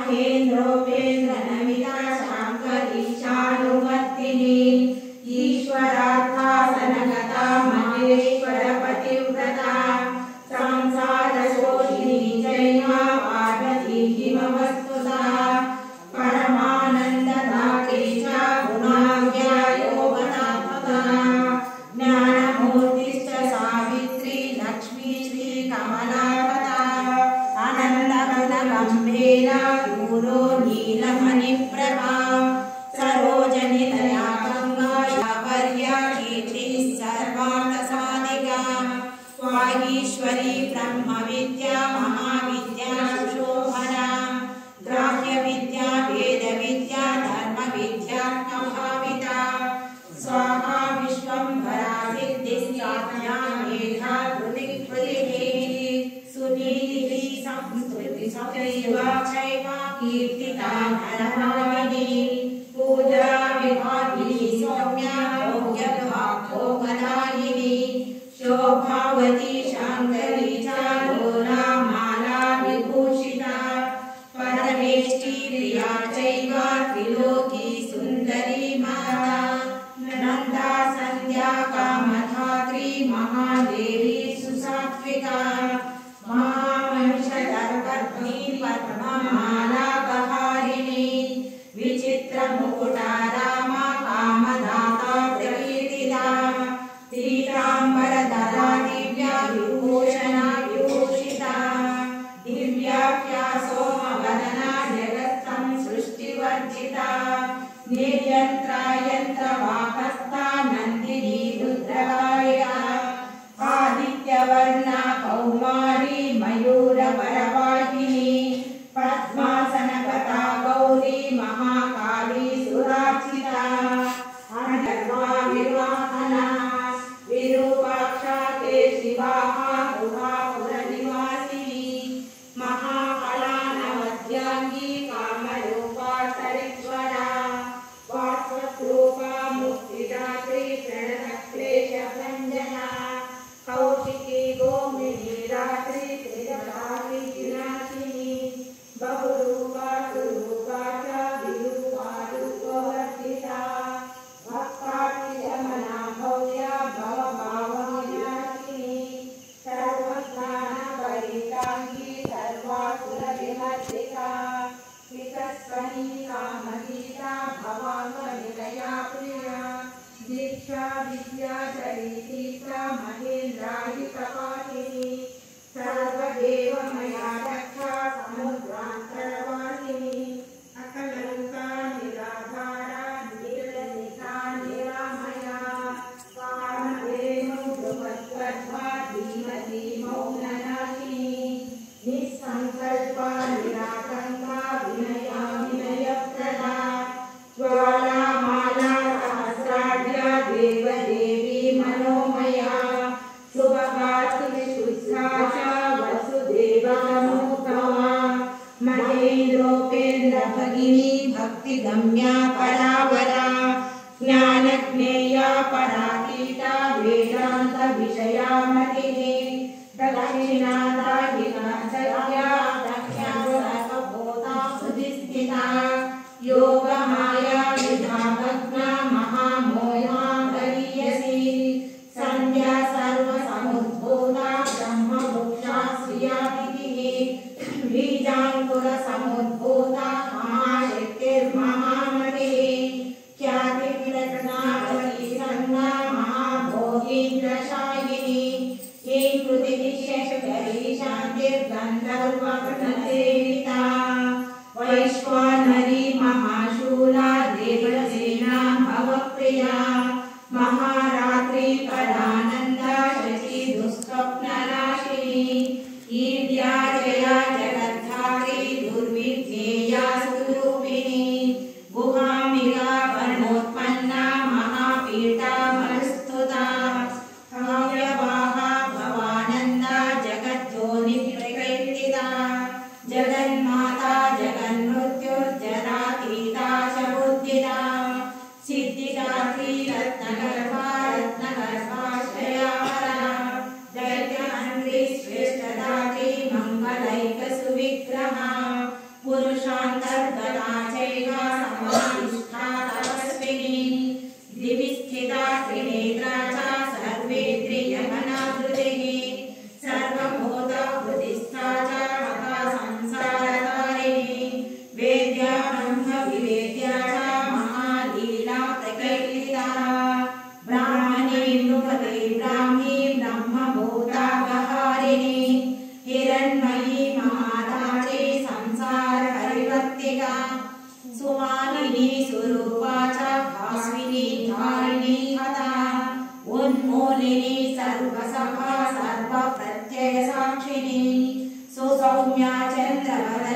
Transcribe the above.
महेन्द्रोपेन्द्र नमिता शांकरीशानुवर्तिनी ईश्वरार्थासनगता महेश्वर पतिव्रता संसार शोषिणी जया पार्वती हिमवस्तुता परमानन्ददात्री च गुणाढ्या योगनात्मका ज्ञानमूर्तिश्च सावित्री लक्ष्मी श्री कमलापता आनन्दघनगम्भीरा दूरो नीलमणिप्रभा सरोजनितया गङ्गा यावर्या कीर्तिः सर्वार्थसाधिका स्वागीश्वरी ब्रह्मविद्या महाविद्या सुशोभना ग्राह्यविद्या वेदविद्या धर्मविद्या प्रभाविता स्वाहा विश्वम्भरा सिद्धिस्याज्ञा मेधा धृतिः सुनीतिः संस्कृतिः चैव कीर्तिता धर्माविनी पूजा विभागिनी सौम्या भोग्यभाग्योगदायिनी शोभावती शांकरी च लोला माला विभूषिता परमेष्टि प्रिया चैव त्रिलोकी सुंदरी माता नंदा संध्या कामधात्री महादेवी सुसात्विका महामहिषधर्मपत्नी पद्ममाला बहारिणी विचित्र मुकुटारामा कामदाता प्रकीर्तिता पीताम्बरधरा दिव्या विभूषणा विभूषिता दिव्याख्या सोमवदना जगत्सं सृष्टिवर्जिता निर्यन्त्रा यन्त्रवाहस्ता नन्दिनी रुद्रकाया आदित्यवर्णा कौमारी मयूरवरवाहिनी पद्मासनगता गौरी महाकाली सुरार्चिता अनर्वा विवाहना विरूपाक्षा ते शिवाः गुहापुरनिवासिनी महाकला नवद्यांगी कामरूपा सरित्वरा वासवरूपा मुक्तिदात्री प्रणतक्लेशभञ्जना कौशिकी गोमिनी रात्रि त्रिजटाकी विनाशिनी बहुरूपा सुरूपा च विरूपा रूपवर्धिता भक्तातिशमना भव्या भवभावविनाशिनी सर्वज्ञानपरिताङ्गी सर्वासुरविमर्दिता विकस्वनी कामगीता भवाङ्गनिलया प्रिया दीक्षा विद्या चरितीता महेन्द्राहितपाहिनी सर्वदेवमया रक्षा समुद्रान्तरवासिनी अकलङ्का निराधारा नीलनिका निरामया कामधेनु बृहद्गर्भा धीमती मौननाशिनी निःसङ्कल्पा निरातङ्का विनया विनयप्रदा ज्वालामाला सहस्राढ्या देवदेवी मनोमया शुभगातु विशुद्धा च वसुदेवतमोद्भवा महेन्द्रोपेन्द्र भगिनी भक्तिगम्या परावरा ज्ञानज्ञेया पराकीटा वेदान्त विषया मतिः दक्षिणादाहिना सत्या दक्षा सर्वभूता सुधिस्थिता योगमाया विधाभग्ना महामोहा गरीयसी संध्या सर्वसमुद्भूता ब्रह्मवृक्षा श्रियादितिः बीजाङ्कुरसमुद्भूता महाशक्तिर्महामतिः ख्यातिप्रकटावली संज्ञा महाभोगीन्द्रशायिनी कृतिनिश्यशकरी शान्तिर्गन्धर्वगणसेविता वैश्वानरी महाशु महादाची संसार परिवर्तिका सुमानिनी स्वरूपा च भास्विनी धारिणी हता उन्मूलिनी सर्वसभा सर्वप्रत्यय साक्षिणी सुसौम्या चन्द्रवदना